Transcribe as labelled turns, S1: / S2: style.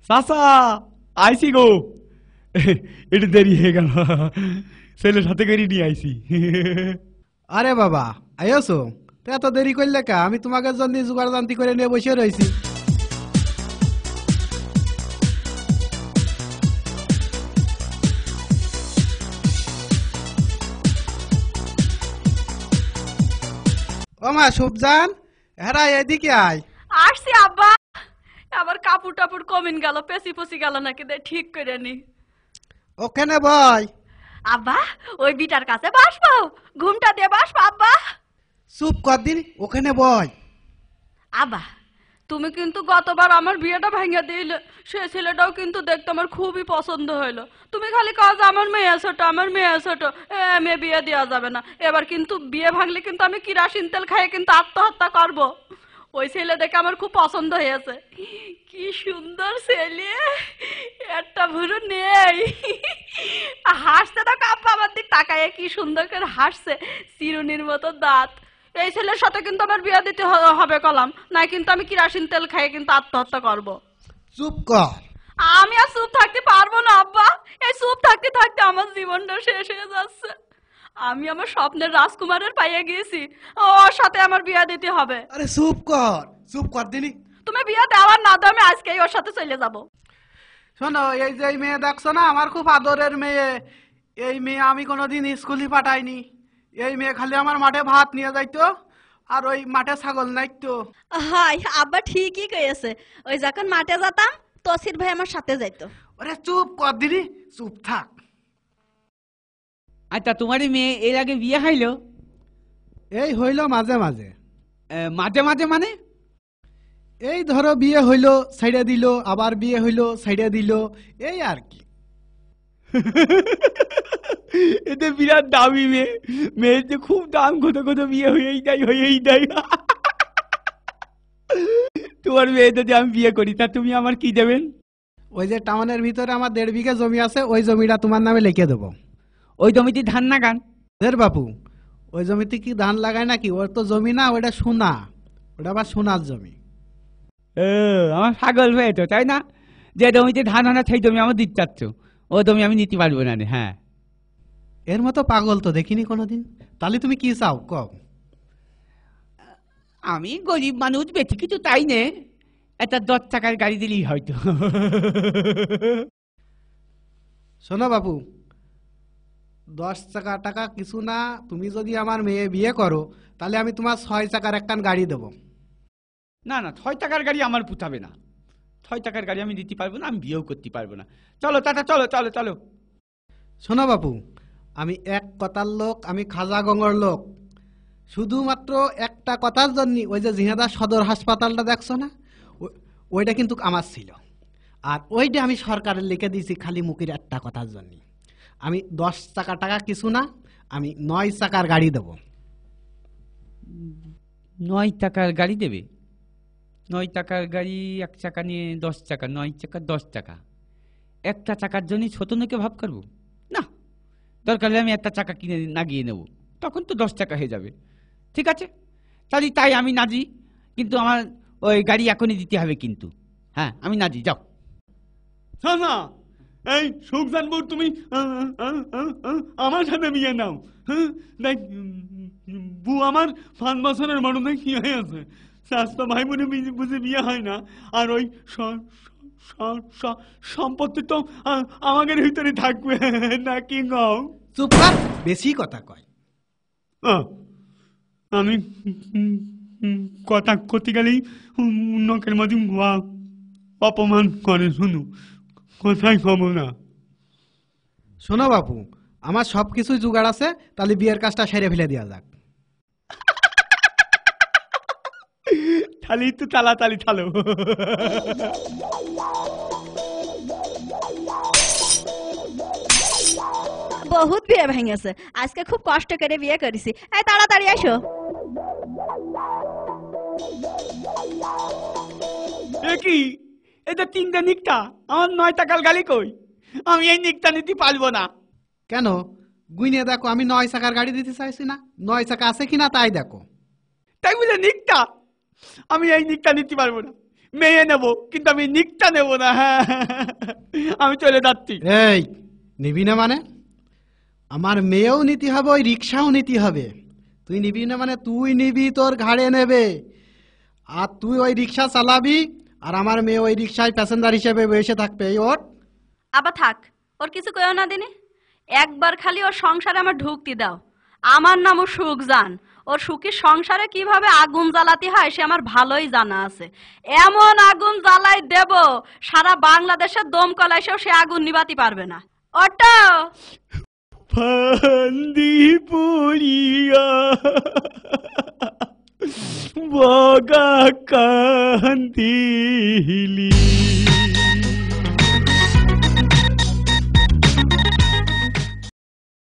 S1: চাচা আইসি গো, একটু দেরি হয়ে গেল, ছেলের সাথে করে নিয়ে আইসি।
S2: আরে বাবা আইসো, এত দেরি করলে কা? আমি তোমাকে জন্য জোগাড় জান্তি করে নিয়ে বসে রয়েছি। ও মা শুভজান, হেরা এদিকে আয়।
S3: আসছি আব্বা। আবার কাপড় টাপড় কমিন গেল, পেছি পচি গেল নাকি ঠিক করে নি।
S2: ওখানে বয়।
S3: আব্বা ওই বিটার কাছে বসবো, ঘুমটা দিয়ে বসবো আব্বা।
S2: চুপ কর দিন, ওখানে বয়।
S3: আব্বা তুমি কিন্তু গতবার আমার বিয়েটা ভেঙে দিলে, সে ছেলেটাও কিন্তু দেখতে আমার খুবই পছন্দ হইলো। তুমি খালি কাজ আমার মেয়ে ছোট, আমার মেয়ে ছোট, মেয়ে বিয়ে দেওয়া যাবে না। এবার কিন্তু বিয়ে ভাঙলে কিন্তু আমি কিরাসিন তেল খাইয়ে কিন্তু আত্মহত্যা করব। ওই ছেলে দেখে আমার খুব পছন্দ হয়েছে। কি সুন্দর ছেলে, একটা ভুরু নেই। হাসতে তো কাপ্পা আমার দিক তাকায়, কি সুন্দর করে হাসছে, চিরুনির মতো দাঁত। এই ছেলের সাথে কিন্তু আমার বিয়ে দিতে হবে কলাম, নাই কিন্তু আমি কিরাসিন তেল খাইয়ে কিন্তু আত্মহত্যা করব।
S2: চুপ কর।
S3: আমি আর চুপ থাকতে পারবো না আব্বা, এই চুপ থাকতে থাকতে আমার জীবনটা শেষ হয়ে যাচ্ছে। আমি আমার স্বপ্নের রাজকুমারের পাইয়ে গিয়েছি, ওর সাথে আমার বিয়ে দিতে হবে।
S2: আরে চুপ কর, চুপ কর দিনি।
S3: তুমি বিয়ে দেওয়ার না দাও, আমি আজকেই ওর সাথে চলে যাব।
S2: শোনো, এই যে মেয়ে দেখছো না, আমার খুব আদরের মেয়ে। এই মেয়ে আমি কোনোদিন স্কুলে পাঠাইনি। এই মেয়ে খালি আমার মাঠে ভাত নিয়ে যাইতো, আর ওই মাঠে ছাগল নাইতো।
S3: হাই আব্বা ঠিকই কয়েছে, ওই যখন মাঠে যেতাম তসির ভাই আমার সাথে যাইতো।
S2: ওরে চুপ কর দিনি, চুপ থাক।
S1: আচ্ছা তোমার মেয়ে এর আগে বিয়ে হইলো?
S2: এই হইল মাঝে মাঝে।
S1: মাঝে মাঝে মানে?
S2: এই ধরো বিয়ে হইলো সাইডে দিল, আবার বিয়ে হইলো সাইডে দিল, এই আর কি।
S1: এতে বিরাট দামি মেয়ে, মেয়ের যে খুব দাম, কোথাও কোথাও বিয়ে হয়েই যায়। তোমার মেয়ে যদি আমি বিয়ে করি তা তুমি আমার কি দেবেন?
S2: ওই যে টাউনের ভিতরে আমার 1.5 বিঘা জমি আছে, ওই জমিটা তোমার নামে লিখে দেবো।
S1: ওই জমিতে ধান লাগান?
S2: দের বাপু, ওই জমিতে কি ধান লাগায় নাকি? ওর তো জমি না, ওটা সোনা, ওটা আবার সোনার জমি।
S1: আমার ছাগল হয়ে তো, তাই না? যে জমিতে ধান হয় না সেই জমি আমার দিতে চাচ্ছ, ও জমি আমি নিতে পারবো না। হ্যাঁ,
S2: এর মতো পাগল তো দেখিনি কোনোদিন। তাহলে তুমি কি চাও কও?
S1: আমি গরিব মানুষ, বেশি কিছু তাই নে, একটা 10 টাকার গাড়ি দিলেই হয়তো।
S2: শোনো বাপু, 10 টাকা কিছু না। তুমি যদি আমার মেয়ে বিয়ে করো, তাহলে আমি তোমার 6 চাকার একখান গাড়ি দেবো।
S1: না না, 6 টাকার গাড়ি আমার পুতাবে না। 6 টাকার গাড়ি আমি দিতে পারবো না, আমি বিয়েও করতে পারবো না। চলো চাচা, চলো চলো চলো।
S2: শোনো বাপু, আমি এক কথার লোক, আমি খাজা গঙ্গর লোক। শুধুমাত্র একটা কথার জন্য ওই যে ঝিনাইদহ সদর হাসপাতালটা দেখছো না, ওইটা কিন্তু আমার ছিল। আর ওইটা আমি সরকারের লিখে দিয়েছি খালি মুখের একটা কথার জন্য। আমি 10 টাকা কিছু না, আমি 9 চাকার গাড়ি দেব।
S1: 9 টাকার গাড়ি দেবে? 9 টাকার গাড়ি, 1 চাকা নিয়ে 10 টাকা, 9 চাকা 10 টাকা। একটা চাকার জন্য ছোট নোকে ভাব করবো না। দরকার হলে আমি একটা চাকা কিনে লাগিয়ে নেব, তখন তো 10 টাকা হয়ে যাবে। ঠিক আছে, তাহলে তাই আমি নাজি, কিন্তু আমার ওই গাড়ি এখনই দিতে হবে কিন্তু। হ্যাঁ আমি নাজি, যাও। না, এই সুখজানপুর, তুমি আমার সাথে বিয়ে নাও। দেখ বু আমার 5 বছরের বড় কি হয়ে আছে, স্বাস্থ্য ভাই বোনে বুঝে বিয়ে হয় না। আর ওই সম্পত্তি তো আমাদের ভিতরে থাকবে নাকি গাও?
S2: চুপ কর, বেশি কথা কয়।
S1: আমি কথা করতে গেলেই নখের মধ্যে অপমান করে, শুনু কোথায় পাবো না।
S2: শোনো বাপু, আমার সব কিছুই জোগাড় আছে, তাহলে বিয়ের কাজটা সেরে ফেলে দেওয়া যাক।
S1: তাহলে তো তাড়াতাড়ি থালো।
S3: বহুত বিয়ে ভেঙেছে, আজকে খুব কষ্ট করে বিয়ে করেছি। এই তাড়াতাড়ি আসো।
S1: কি এটা 3টা নিকটা, আমার 9 টাকার গাড়ি কই? আমি এই নিকটা নিতে পারবো না।
S2: কেন? গুইনে দেখো, আমি 9 চাকার গাড়ি দিতে চাইছি না। 9 চাকা আছে কিনা তাই দেখো।
S1: তাই বলে নিকটা? আমি এই নিকটা নিতে পারবো না। মেয়ে নেব, কিন্তু আমি নিকটা নেব না। হ্যাঁ, আমি চলে যাচ্ছি।
S2: এই নিবি না মানে? আমার মেয়েও নিতে হবে, ওই রিক্সাও নিতে হবে। তুই নিবি না মানে তুই নিবি, তোর ঘাড়ে নেবে, আর তুই ওই রিক্সা চালাবি, আর আমার মেয়ে ওই রিক্সায় প্যাসেঞ্জার হিসেবে বসে থাকবে। এই ওর
S3: আবা থাক, ওর কিছু কয়েও না দিনে। একবার খালি ওর সংসারে আমার ঢুকতে দাও। আমার নামও সুখ জান। ওর সুখী সংসারে কিভাবে আগুন জ্বালাতে হয় সে আমার ভালোই জানা আছে। এমন আগুন জ্বালাই দেব, সারা বাংলাদেশের দমকল এসেও সে আগুন নিবাতে পারবে না। অটো
S1: ফান্দি পড়িয়া বগা কান্দিল,